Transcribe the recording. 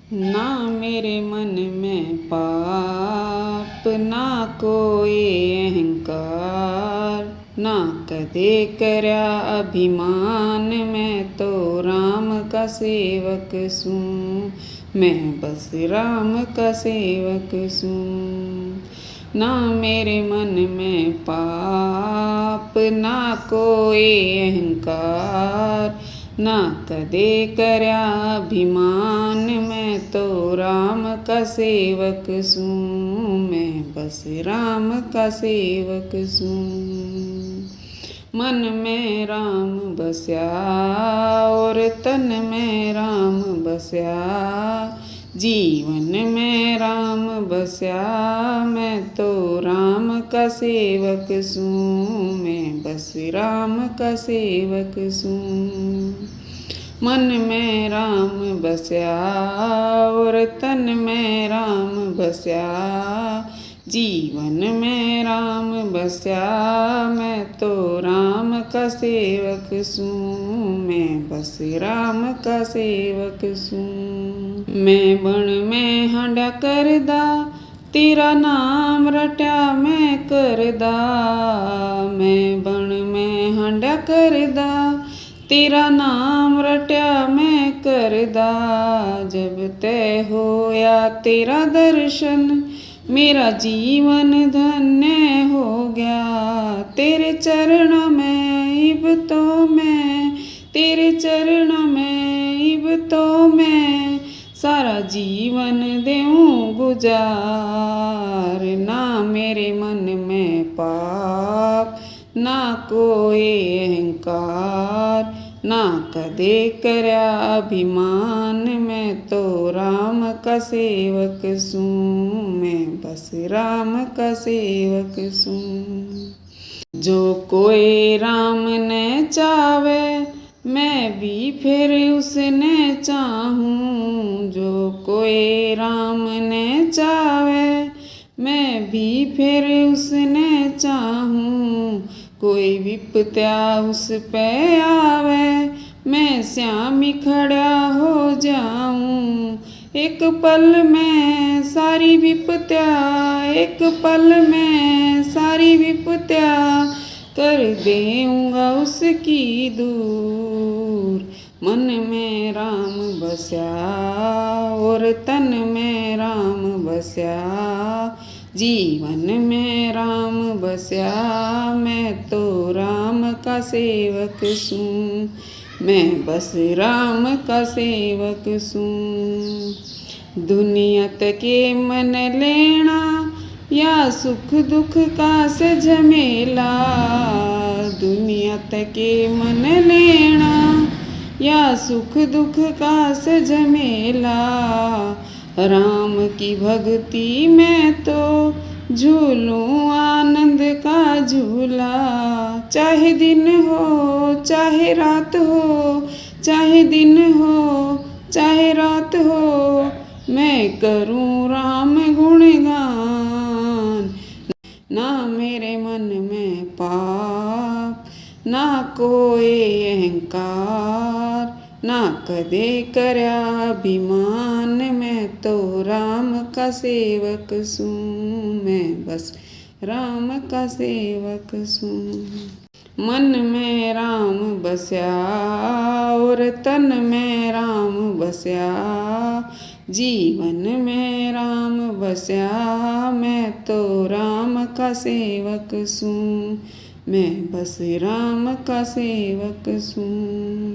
ना मेरे मन में पाप ना कोई अहंकार, ना कदे करया अभिमान। मैं तो राम का सेवक सूं, मैं बस राम का सेवक सूं। ना मेरे मन में पाप ना कोई अहंकार, ना कदे करया अभिमान। मैं तो राम का सेवक सूं, मैं बस राम का सेवक सूं। मन में राम बस्या और तन में राम बस्या, जीवन में राम बस्या। मैं तो राम का सेवक सूं, मैं बस राम का सेवक सूं। मन में राम बस्या और तन में राम बस्या, जीवन में राम बस्या। मैं तो राम का सेवक सूं, मैं बस राम का सेवक सूं। मैं बण में हांडा करदा, तेरा नाम रट्या मैं करदा। मैं बण में हांडा करदा, तेरा नाम रट्या मैं करदा। जब तय होया तेरा दर्शन, मेरा जीवन धन्य हो गया। तेरे चरण में इब तो मैं, तेरे चरण में इब तो मैं सारा जीवन देऊं गुजार। ना मेरे मन में पाप ना कोई अहंकार, ना कदे करया अभिमान। मैं तो राम का सेवक सूं, मैं बस राम का सेवक सूं। जो कोई राम ने चावे, मैं भी फिर उसने चाहूँ। जो कोई राम ने चावे, मैं भी फिर उसने चाहूँ। कोई विपत्या उस पे आवे, मैं श्यामी खड़ा हो जाऊँ। एक पल में सारी विपत्या, एक पल में सारी विपत्या कर देऊँगा उसकी दूर। मन में राम बस्या और तन में राम बस्या, जीवन में राम बस्या। मैं तो राम का सेवक सूं, मैं बस राम का सेवक सूं। दुनिया के मन लेना या सुख दुख का से झमेला। दुनिया के मन लेना या सुख दुख का से झमेला। राम की भक्ति में तो झूलूं आनंद का झूला। चाहे दिन हो चाहे रात हो, चाहे दिन हो चाहे रात हो, मैं करूं राम गुणगान। ना मेरे मन में पाप ना कोई अहंकार, ना कदे करया अभिमान। मैं तो राम का सेवक सूं, मैं बस राम का सेवक सूं। मन में राम बस्या और तन में राम बस्या, जीवन में राम बस्या। मैं तो राम का सेवक सूं, मैं बस राम का सेवक सूं।